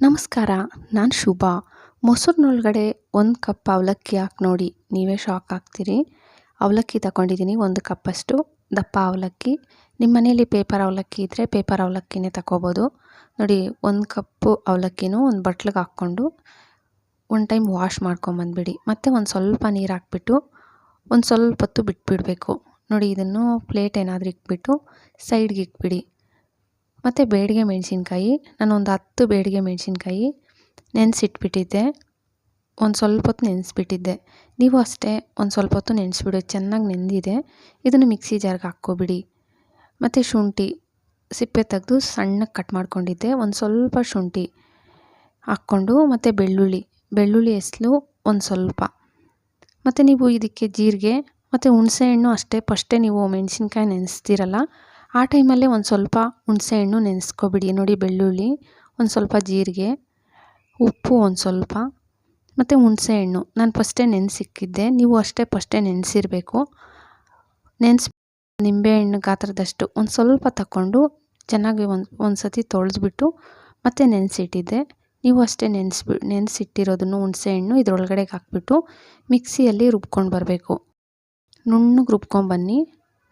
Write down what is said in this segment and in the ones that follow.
ನಮಸ್ಕಾರ. ನಾನು ಶುಭ. ಮೊಸರಿನೊಳಗಡೆ 1 ಕಪ್ ಅವಲಕ್ಕಿ ಹಾಕಿ ನೋಡಿ, ನೀವೇ ಶಾಕ್ ಆಗ್ತೀರಿ. ಅವಲಕ್ಕಿ ತಗೊಂಡಿದ್ದೀನಿ 1 ಕಪ್ಪಷ್ಟು ದಪ್ಪ ಅವಲಕ್ಕಿ. ನಿಮ್ಮ ಮನೇಲಿ ಪೇಪರ್ ಅವಲಕ್ಕಿ ಇದ್ದರೆ ಪೇಪರ್ ಅವಲಕ್ಕಿನೇ ತಗೋಬೋದು. ನೋಡಿ 1 ಕಪ್ಪು ಅವಲಕ್ಕಿನೂ ಒಂದು ಬಟ್ಲಿಗೆ ಹಾಕ್ಕೊಂಡು ಒಂದು ಟೈಮ್ ವಾಶ್ ಮಾಡ್ಕೊಂಬಂದ್ಬಿಡಿ. ಮತ್ತು ಒಂದು ಸ್ವಲ್ಪ ನೀರು ಹಾಕ್ಬಿಟ್ಟು ಒಂದು ಸ್ವಲ್ಪ ಹೊತ್ತು ಬಿಟ್ಬಿಡಬೇಕು. ನೋಡಿ ಇದನ್ನು ಪ್ಲೇಟ್ ಏನಾದರೂ ಇಟ್ಬಿಟ್ಟು ಸೈಡ್ಗೆ ಇಟ್ಬಿಡಿ. ಮತ್ತು ಬೇಡಿಗೆ ಮೆಣಸಿನ್ಕಾಯಿ, ನಾನೊಂದು 10 ಬೇಡಿಗೆ ಮೆಣಸಿನ್ಕಾಯಿ ನೆನೆಸಿಟ್ಬಿಟ್ಟಿದ್ದೆ. ಒಂದು ಸ್ವಲ್ಪ ಹೊತ್ತು ನೆನೆಸ್ಬಿಟ್ಟಿದ್ದೆ. ನೀವು ಅಷ್ಟೇ ಒಂದು ಸ್ವಲ್ಪ ಹೊತ್ತು ನೆನೆಸ್ಬಿಡು. ಚೆನ್ನಾಗಿ ನೆಂದಿದೆ. ಇದನ್ನು ಮಿಕ್ಸಿ ಜಾರ್ಗೆ ಹಾಕ್ಕೊಬಿಡಿ. ಮತ್ತು ಶುಂಠಿ ಸಿಪ್ಪೆ ತೆಗೆದು ಸಣ್ಣಗೆ ಕಟ್ ಮಾಡ್ಕೊಂಡಿದ್ದೆ. ಒಂದು ಸ್ವಲ್ಪ ಶುಂಠಿ ಹಾಕ್ಕೊಂಡು, ಮತ್ತು ಬೆಳ್ಳುಳ್ಳಿ ಎಸಳು ಒಂದು ಸ್ವಲ್ಪ. ಮತ್ತು ನೀವು ಇದಕ್ಕೆ ಜೀರಿಗೆ ಮತ್ತು ಹುಣಸೆಹಣ್ಣು ಅಷ್ಟೇ. ಫಸ್ಟೇ ನೀವು ಮೆಣಸಿನ್ಕಾಯಿ ನೆನೆಸ್ತೀರಲ್ಲ, ಆ ಟೈಮಲ್ಲೇ ಒಂದು ಸ್ವಲ್ಪ ಹುಣಸೆಹಣ್ಣು ನೆನೆಸ್ಕೊಬಿಡಿ. ನೋಡಿ ಬೆಳ್ಳುಳ್ಳಿ, ಒಂದು ಸ್ವಲ್ಪ ಜೀರಿಗೆ, ಉಪ್ಪು ಒಂದು ಸ್ವಲ್ಪ, ಮತ್ತು ಹುಣಸೆಹಣ್ಣು ನಾನು ಫಸ್ಟೇ ನೆನೆಸಿಕ್ಕಿದ್ದೆ. ನೀವು ಅಷ್ಟೇ ಫಸ್ಟೇ ನೆನೆಸಿರಬೇಕು. ನಿಂಬೆಹಣ್ಣು ಗಾತ್ರದಷ್ಟು ಒಂದು ಸ್ವಲ್ಪ ತಗೊಂಡು ಚೆನ್ನಾಗಿ ಒಂದು ಸತಿ ತೊಳೆದ್ಬಿಟ್ಟು ಮತ್ತೆ ನೆನೆಸಿಟ್ಟಿದ್ದೆ. ನೀವು ಅಷ್ಟೇ ನೆನೆಸಿಟ್ಟಿರೋದನ್ನು ಹುಣಸೆಹಣ್ಣು ಇದರೊಳಗಡೆಗೆ ಹಾಕ್ಬಿಟ್ಟು ಮಿಕ್ಸಿಯಲ್ಲಿ ರುಬ್ಕೊಂಡು ಬರಬೇಕು. ನುಣ್ಣಗೆ ರುಬ್ಕೊಂಬನ್ನಿ.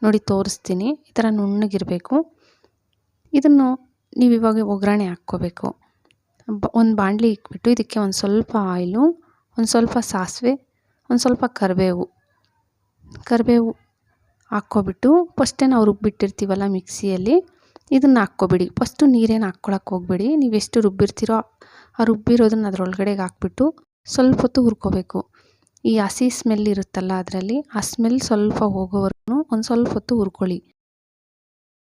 ನೋಡಿ ತೋರಿಸ್ತೀನಿ, ಈ ಥರ ನುಣ್ಣಗಿರಬೇಕು. ಇದನ್ನು ನೀವು ಇವಾಗ ಒಗ್ಗರಣೆ ಹಾಕ್ಕೋಬೇಕು. ಒಂದು ಬಾಣಲಿ ಇಟ್ಬಿಟ್ಟು ಇದಕ್ಕೆ ಒಂದು ಸ್ವಲ್ಪ ಆಯಿಲು, ಒಂದು ಸ್ವಲ್ಪ ಸಾಸಿವೆ, ಒಂದು ಸ್ವಲ್ಪ ಕರಿಬೇವು ಹಾಕ್ಕೊಬಿಟ್ಟು ಫಸ್ಟೇ ನಾವು ರುಬ್ಬಿಟ್ಟಿರ್ತೀವಲ್ಲ ಮಿಕ್ಸಿಯಲ್ಲಿ, ಇದನ್ನು ಹಾಕ್ಕೊಬಿಡಿ. ಫಸ್ಟು ನೀರೇನು ಹಾಕ್ಕೊಳಕ್ಕೆ ಹೋಗ್ಬೇಡಿ. ನೀವು ಎಷ್ಟು ರುಬ್ಬಿರ್ತೀರೋ ಆ ರುಬ್ಬಿರೋದನ್ನು ಅದರೊಳಗಡೆಗೆ ಹಾಕ್ಬಿಟ್ಟು ಸ್ವಲ್ಪ ಹೊತ್ತು ಹುರ್ಕೋಬೇಕು. ಈ ಹಸಿ ಸ್ಮೆಲ್ ಇರುತ್ತಲ್ಲ ಅದರಲ್ಲಿ, ಆ ಸ್ಮೆಲ್ ಸ್ವಲ್ಪ ಹೋಗೋವರೆಗೂ ಒಂದು ಸ್ವಲ್ಪ ಹೊತ್ತು ಹುರ್ಕೊಳ್ಳಿ.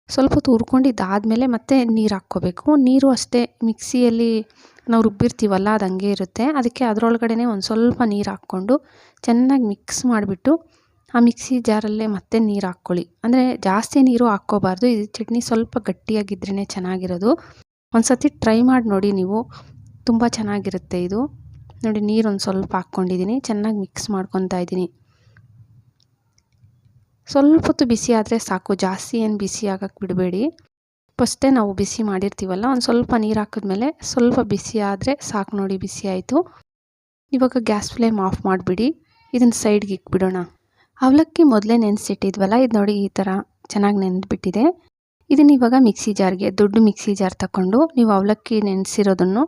ಸ್ವಲ್ಪ ಹೊತ್ತು ಹುರ್ಕೊಂಡಿದ್ದಾದಮೇಲೆ ಮತ್ತೆ ನೀರು ಹಾಕ್ಕೋಬೇಕು. ನೀರು ಅಷ್ಟೇ ಮಿಕ್ಸಿಯಲ್ಲಿ ನಾವು ರುಬ್ಬಿರ್ತೀವಲ್ಲ ಅದು ಹಂಗೆ ಇರುತ್ತೆ. ಅದಕ್ಕೆ ಅದರೊಳಗಡೆ ಒಂದು ಸ್ವಲ್ಪ ನೀರು ಹಾಕ್ಕೊಂಡು ಚೆನ್ನಾಗಿ ಮಿಕ್ಸ್ ಮಾಡಿಬಿಟ್ಟು ಆ ಮಿಕ್ಸಿ ಜಾರಲ್ಲೇ ಮತ್ತೆ ನೀರು ಹಾಕ್ಕೊಳ್ಳಿ. ಅಂದರೆ ಜಾಸ್ತಿ ನೀರು ಹಾಕ್ಕೋಬಾರ್ದು. ಇದು ಚಟ್ನಿ ಸ್ವಲ್ಪ ಗಟ್ಟಿಯಾಗಿದ್ರೇ ಚೆನ್ನಾಗಿರೋದು. ಒಂದು ಸತಿ ಟ್ರೈ ಮಾಡಿ ನೋಡಿ ನೀವು, ತುಂಬ ಚೆನ್ನಾಗಿರುತ್ತೆ ಇದು. ನೋಡಿ ನೀರು ಒಂದು ಸ್ವಲ್ಪ ಹಾಕ್ಕೊಂಡಿದ್ದೀನಿ, ಚೆನ್ನಾಗಿ ಮಿಕ್ಸ್ ಮಾಡ್ಕೊತಾ ಇದ್ದೀನಿ. ಸ್ವಲ್ಪ ಹೊತ್ತು ಬಿಸಿ ಆದರೆ ಸಾಕು, ಜಾಸ್ತಿ ಏನು ಬಿಸಿ ಆಗಕ್ಕೆ ಬಿಡಬೇಡಿ. ಫಸ್ಟೇ ನಾವು ಬಿಸಿ ಮಾಡಿರ್ತೀವಲ್ಲ, ಒಂದು ಸ್ವಲ್ಪ ನೀರು ಹಾಕಿದ್ಮೇಲೆ ಸ್ವಲ್ಪ ಬಿಸಿ ಆದರೆ ಸಾಕು. ನೋಡಿ ಬಿಸಿ ಆಯಿತು. ಇವಾಗ ಗ್ಯಾಸ್ ಫ್ಲೇಮ್ ಆಫ್ ಮಾಡಿಬಿಡಿ. ಇದನ್ನು ಸೈಡ್ಗೆ ಇಟ್ಬಿಡೋಣ. ಅವಲಕ್ಕಿ ಮೊದಲೇ ನೆನೆಸಿಟ್ಟಿದ್ವಲ್ಲ, ಇದು ನೋಡಿ ಈ ಥರ ಚೆನ್ನಾಗಿ ನೆಂದ್ಬಿಟ್ಟಿದೆ. ಇದನ್ನು ಇವಾಗ ಮಿಕ್ಸಿ ಜಾರ್ಗೆ, ದೊಡ್ಡ ಮಿಕ್ಸಿ ಜಾರ್ ತಗೊಂಡು ನೀವು ಅವಲಕ್ಕಿ ನೆನೆಸಿರೋದನ್ನು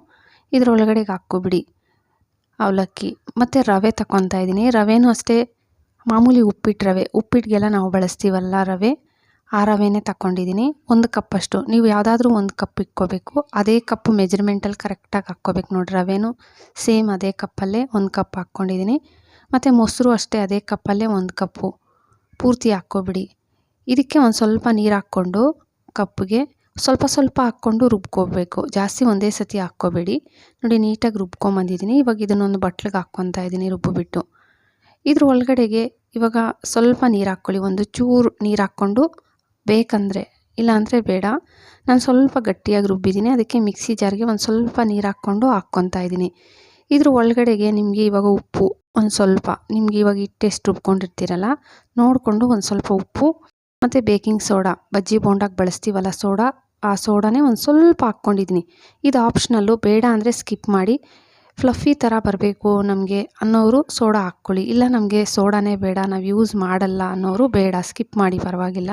ಇದರೊಳಗಡೆಗೆ ಹಾಕ್ಕೊಬಿಡಿ. ಅವಲಕ್ಕಿ ಮತ್ತು ರವೆ ತಗೊತಾ ಇದ್ದೀನಿ. ರವೆನೂ ಅಷ್ಟೇ ಮಾಮೂಲಿ ಉಪ್ಪಿಟ್ಟಿಗೆಲ್ಲ ನಾವು ಬಳಸ್ತೀವಲ್ಲ ರವೆ, ಆ ರವೆನೇ ತಗೊಂಡಿದ್ದೀನಿ. 1 ಕಪ್ಪಷ್ಟು. ನೀವು ಯಾವುದಾದ್ರೂ 1 ಕಪ್ ಇಟ್ಕೋಬೇಕು. ಅದೇ ಕಪ್ಪು ಮೆಜರ್ಮೆಂಟಲ್ಲಿ ಕರೆಕ್ಟಾಗಿ ಹಾಕ್ಕೋಬೇಕು. ನೋಡಿ ರವೆನೂ ಸೇಮ್ ಅದೇ ಕಪ್ಪಲ್ಲೇ 1 ಕಪ್ ಹಾಕ್ಕೊಂಡಿದ್ದೀನಿ. ಮತ್ತು ಮೊಸರು ಅಷ್ಟೇ ಅದೇ ಕಪ್ಪಲ್ಲೇ 1 ಕಪ್ಪು ಪೂರ್ತಿ ಹಾಕ್ಕೊಬಿಡಿ. ಇದಕ್ಕೆ ಒಂದು ಸ್ವಲ್ಪ ನೀರು ಹಾಕ್ಕೊಂಡು ಕಪ್ಪಿಗೆ ಸ್ವಲ್ಪ ಸ್ವಲ್ಪ ಹಾಕ್ಕೊಂಡು ರುಬ್ಕೋಬೇಕು. ಜಾಸ್ತಿ ಒಂದೇ ಸತಿ ಹಾಕ್ಕೋಬೇಡಿ. ನೋಡಿ ನೀಟಾಗಿ ರುಬ್ಕೊಂಬಂದಿದ್ದೀನಿ. ಇವಾಗ ಇದನ್ನೊಂದು ಬಟ್ಲಿಗೆ ಹಾಕ್ಕೊತಾ ಇದ್ದೀನಿ ರುಬ್ಬಿಬಿಟ್ಟು. ಇದ್ರ ಒಳಗಡೆಗೆ ಇವಾಗ ಸ್ವಲ್ಪ ನೀರು ಹಾಕ್ಕೊಳ್ಳಿ. ಒಂದು ಚೂರು ನೀರು ಹಾಕ್ಕೊಂಡು ಬೇಕಂದರೆ, ಇಲ್ಲಾಂದರೆ ಬೇಡ. ನಾನು ಸ್ವಲ್ಪ ಗಟ್ಟಿಯಾಗಿ ರುಬ್ಬಿದ್ದೀನಿ, ಅದಕ್ಕೆ ಮಿಕ್ಸಿ ಜಾರ್ಗೆ ಒಂದು ಸ್ವಲ್ಪ ನೀರು ಹಾಕ್ಕೊತಾ ಇದ್ದೀನಿ. ಇದ್ರ ಒಳಗಡೆಗೆ ನಿಮಗೆ ಇವಾಗ ಉಪ್ಪು ಒಂದು ಸ್ವಲ್ಪ, ನಿಮ್ಗೆ ಇವಾಗ ಹಿಟ್ಟೆಷ್ಟು ರುಬ್ಕೊಂಡಿರ್ತೀರಲ್ಲ ನೋಡಿಕೊಂಡು ಒಂದು ಸ್ವಲ್ಪ ಉಪ್ಪು, ಮತ್ತು ಬೇಕಿಂಗ್ ಸೋಡಾ, ಬಜ್ಜಿ ಬೋಂಡಾಗೆ ಬಳಸ್ತೀವಲ್ಲ ಸೋಡಾ, ಆ ಸೋಡಾನೇ ಒಂದು ಸ್ವಲ್ಪ ಹಾಕ್ಕೊಂಡಿದ್ದೀನಿ. ಇದು ಆಪ್ಷನಲ್ಲು, ಬೇಡ ಅಂದರೆ ಸ್ಕಿಪ್ ಮಾಡಿ. ಫ್ಲಫಿ ಥರ ಬರಬೇಕು ನಮಗೆ ಅನ್ನೋರು ಸೋಡಾ ಹಾಕ್ಕೊಳ್ಳಿ. ಇಲ್ಲ ನಮಗೆ ಸೋಡಾನೇ ಬೇಡ, ನಾವು ಯೂಸ್ ಮಾಡಲ್ಲ ಅನ್ನೋರು ಬೇಡ, ಸ್ಕಿಪ್ ಮಾಡಿ ಪರವಾಗಿಲ್ಲ.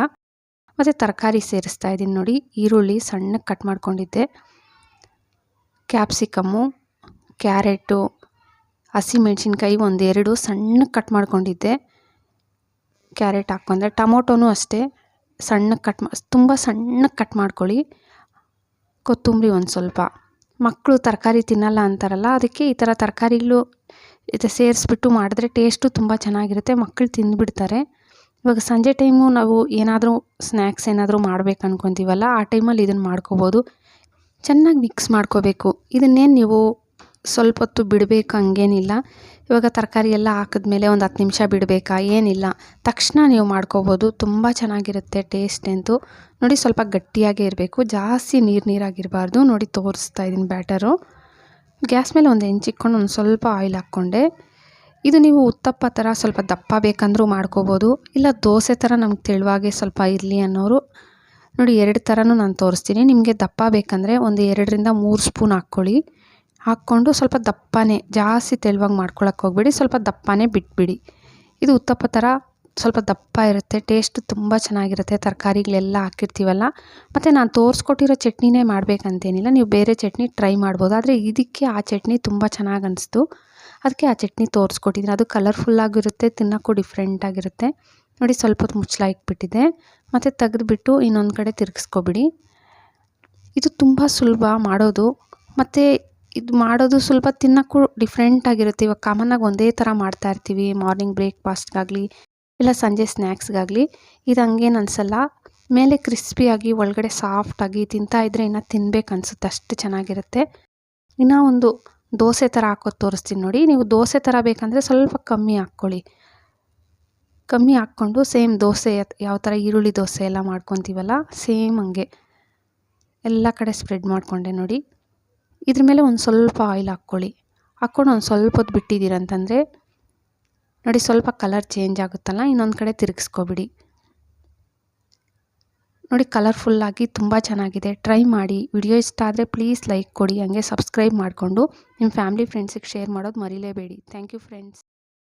ಮತ್ತು ತರಕಾರಿ ಸೇರಿಸ್ತಾ ಇದ್ದೀನಿ. ನೋಡಿ ಈರುಳ್ಳಿ ಸಣ್ಣಗೆ ಕಟ್ ಮಾಡ್ಕೊಂಡಿದ್ದೆ, ಕ್ಯಾಪ್ಸಿಕಮ್ಮು, ಕ್ಯಾರೆಟು, ಹಸಿಮೆಣ್ಸಿನ್ಕಾಯಿ 1-2 ಸಣ್ಣಗೆ ಕಟ್ ಮಾಡ್ಕೊಂಡಿದ್ದೆ. ಕ್ಯಾರೆಟ್ ಹಾಕ್ಕೊಂಡ್ರೆ, ಟೊಮೊಟೊನೂ ಅಷ್ಟೇ ಸಣ್ಣಗೆ ತುಂಬ ಸಣ್ಣಗೆ ಕಟ್ ಮಾಡ್ಕೊಳ್ಳಿ. ಕೊತ್ತಂಬರಿ ಒಂದು ಸ್ವಲ್ಪ. ಮಕ್ಕಳು ತರಕಾರಿ ತಿನ್ನಲ್ಲ ಅಂತಾರಲ್ಲ, ಅದಕ್ಕೆ ಈ ಥರ ತರಕಾರಿಗಳು ಇದು ಸೇರಿಸ್ಬಿಟ್ಟು ಮಾಡಿದ್ರೆ ಟೇಸ್ಟು ತುಂಬ ಚೆನ್ನಾಗಿರುತ್ತೆ. ಮಕ್ಕಳು ತಿಂದುಬಿಡ್ತಾರೆ. ಇವಾಗ ಸಂಜೆ ಟೈಮು ನಾವು ಏನಾದರೂ ಸ್ನ್ಯಾಕ್ಸ್ ಏನಾದರೂ ಮಾಡ್ಬೇಕು ಅನ್ಕೊತೀವಲ್ಲ, ಆ ಟೈಮಲ್ಲಿ ಇದನ್ನು ಮಾಡ್ಕೋಬೋದು. ಚೆನ್ನಾಗಿ ಮಿಕ್ಸ್ ಮಾಡ್ಕೋಬೇಕು. ಇದನ್ನೇನು ನೀವು ಸ್ವಲ್ಪ ಹೊತ್ತು ಬಿಡಬೇಕು ಹಂಗೇನಿಲ್ಲ. ಇವಾಗ ತರಕಾರಿ ಎಲ್ಲ ಹಾಕಿದ್ಮೇಲೆ ಒಂದು 10 ನಿಮಿಷ ಬಿಡಬೇಕಾ ಏನಿಲ್ಲ, ತಕ್ಷಣ ನೀವು ಮಾಡ್ಕೋಬೋದು. ತುಂಬ ಚೆನ್ನಾಗಿರುತ್ತೆ ಟೇಸ್ಟ್ ಅಂತೂ. ನೋಡಿ ಸ್ವಲ್ಪ ಗಟ್ಟಿಯಾಗೇ ಇರಬೇಕು, ಜಾಸ್ತಿ ನೀರಾಗಿರಬಾರ್ದು. ನೋಡಿ ತೋರಿಸ್ತಾ ಇದ್ದೀನಿ ಬ್ಯಾಟರು. ಗ್ಯಾಸ್ ಮೇಲೆ ಒಂದು ಹೆಂಚಿಕ್ಕೊಂಡು ಒಂದು ಸ್ವಲ್ಪ ಆಯಿಲ್ ಹಾಕ್ಕೊಂಡೆ. ಇದು ನೀವು ಉತ್ತಪ್ಪ ಥರ ಸ್ವಲ್ಪ ದಪ್ಪ ಬೇಕಂದ್ರೂ ಮಾಡ್ಕೋಬೋದು, ಇಲ್ಲ ದೋಸೆ ಥರ ನಮ್ಗೆ ತೆಳುವಾಗೆ ಸ್ವಲ್ಪ ಇರಲಿ ಅನ್ನೋರು ನೋಡಿ 2 ಥರನೂ ನಾನು ತೋರಿಸ್ತೀನಿ. ನಿಮಗೆ ದಪ್ಪ ಬೇಕಂದರೆ ಒಂದು 2 ರಿಂದ 3 ಸ್ಪೂನ್ ಹಾಕ್ಕೊಳ್ಳಿ. ಹಾಕ್ಕೊಂಡು ಸ್ವಲ್ಪ ದಪ್ಪನೇ, ಜಾಸ್ತಿ ತೆಳುವಾಗಿ ಮಾಡ್ಕೊಳಕ್ಕೆ ಹೋಗ್ಬೇಡಿ, ಸ್ವಲ್ಪ ದಪ್ಪನೇ ಬಿಟ್ಬಿಡಿ. ಇದು ಉತ್ತಪ್ಪ ಥರ ಸ್ವಲ್ಪ ದಪ್ಪ ಇರುತ್ತೆ, ಟೇಸ್ಟ್ ತುಂಬ ಚೆನ್ನಾಗಿರುತ್ತೆ, ತರಕಾರಿಗಳೆಲ್ಲ ಹಾಕಿರ್ತೀವಲ್ಲ. ಮತ್ತು ನಾನು ತೋರಿಸ್ಕೊಟ್ಟಿರೋ ಚಟ್ನಿನೇ ಮಾಡಬೇಕಂತೇನಿಲ್ಲ, ನೀವು ಬೇರೆ ಚಟ್ನಿ ಟ್ರೈ ಮಾಡ್ಬೋದು. ಆದರೆ ಇದಕ್ಕೆ ಆ ಚಟ್ನಿ ತುಂಬ ಚೆನ್ನಾಗಿ ಅನಿಸ್ತು, ಅದಕ್ಕೆ ಆ ಚಟ್ನಿ ತೋರಿಸ್ಕೊಟ್ಟಿದ್ದೀನಿ. ಅದು ಕಲರ್ಫುಲ್ಲಾಗಿರುತ್ತೆ, ತಿನ್ನೋಕ್ಕೂ ಡಿಫ್ರೆಂಟಾಗಿರುತ್ತೆ. ನೋಡಿ ಸ್ವಲ್ಪ ಹೊತ್ತು ಮುಚ್ಚಳ ಇಟ್ಬಿಟ್ಟಿದೆ, ಮತ್ತು ತೆಗೆದುಬಿಟ್ಟು ಇನ್ನೊಂದು ಕಡೆ ತಿರುಗಿಸ್ಕೊಬಿಡಿ. ಇದು ತುಂಬ ಸುಲಭ ಮಾಡೋದು, ಮತ್ತು ಇದು ಮಾಡೋದು ಸ್ವಲ್ಪ ತಿನ್ನೋಕ್ಕೂ ಡಿಫ್ರೆಂಟಾಗಿರುತ್ತೆ. ಇವಾಗ ಕಾಮನ್ನಾಗಿ ಒಂದೇ ಥರ ಮಾಡ್ತಾಯಿರ್ತೀವಿ, ಮಾರ್ನಿಂಗ್ ಬ್ರೇಕ್ಫಾಸ್ಟ್ಗಾಗಲಿ ಇಲ್ಲ ಸಂಜೆ ಸ್ನ್ಯಾಕ್ಸ್ಗಾಗಲಿ. ಇದು ಹಂಗೇನು ಅನಿಸಲ್ಲ, ಮೇಲೆ ಕ್ರಿಸ್ಪಿಯಾಗಿ ಒಳಗಡೆ ಸಾಫ್ಟಾಗಿ ತಿಂತಾಯಿದ್ರೆ ಇನ್ನೂ ತಿನ್ಬೇಕು ಅನಿಸುತ್ತೆ, ಅಷ್ಟು ಚೆನ್ನಾಗಿರುತ್ತೆ. ಇನ್ನೂ ಒಂದು ದೋಸೆ ಥರ ಹಾಕೋದು ತೋರಿಸ್ತೀನಿ ನೋಡಿ. ನೀವು ದೋಸೆ ಥರ ಬೇಕಂದರೆ ಸ್ವಲ್ಪ ಕಮ್ಮಿ ಹಾಕ್ಕೊಳ್ಳಿ. ಕಮ್ಮಿ ಹಾಕ್ಕೊಂಡು ಸೇಮ್ ದೋಸೆ ಯಾವ ಥರ ಈರುಳ್ಳಿ ದೋಸೆ ಎಲ್ಲ ಮಾಡ್ಕೊತೀವಲ್ಲ, ಸೇಮ್ ಹಂಗೆ ಎಲ್ಲ ಕಡೆ ಸ್ಪ್ರೆಡ್ ಮಾಡಿಕೊಂಡೆ ನೋಡಿ. ಇದ್ರ ಮೇಲೆ ಒಂದು ಸ್ವಲ್ಪ ಆಯಿಲ್ ಹಾಕ್ಕೊಳ್ಳಿ. ಹಾಕ್ಕೊಂಡು ಒಂದು ಸ್ವಲ್ಪ ಹೊತ್ತು ಬಿಟ್ಟಿದ್ದೀರಂತಂದರೆ ನೋಡಿ ಸ್ವಲ್ಪ ಕಲರ್ ಚೇಂಜ್ ಆಗುತ್ತಲ್ಲ, ಇನ್ನೊಂದು ಕಡೆ ತಿರುಗಿಸ್ಕೊಬಿಡಿ. ನೋಡಿ ಕಲರ್ಫುಲ್ಲಾಗಿ ತುಂಬ ಚೆನ್ನಾಗಿದೆ, ಟ್ರೈ ಮಾಡಿ. ವಿಡಿಯೋ ಇಷ್ಟ ಆದರೆ ಪ್ಲೀಸ್ ಲೈಕ್ ಕೊಡಿ, ಹಂಗೆ ಸಬ್ಸ್ಕ್ರೈಬ್ ಮಾಡಿಕೊಂಡು ನಿಮ್ಮ ಫ್ಯಾಮಿಲಿ ಫ್ರೆಂಡ್ಸಿಗೆ ಶೇರ್ ಮಾಡೋದು ಮರಿಲೇಬೇಡಿ. Thank you friends.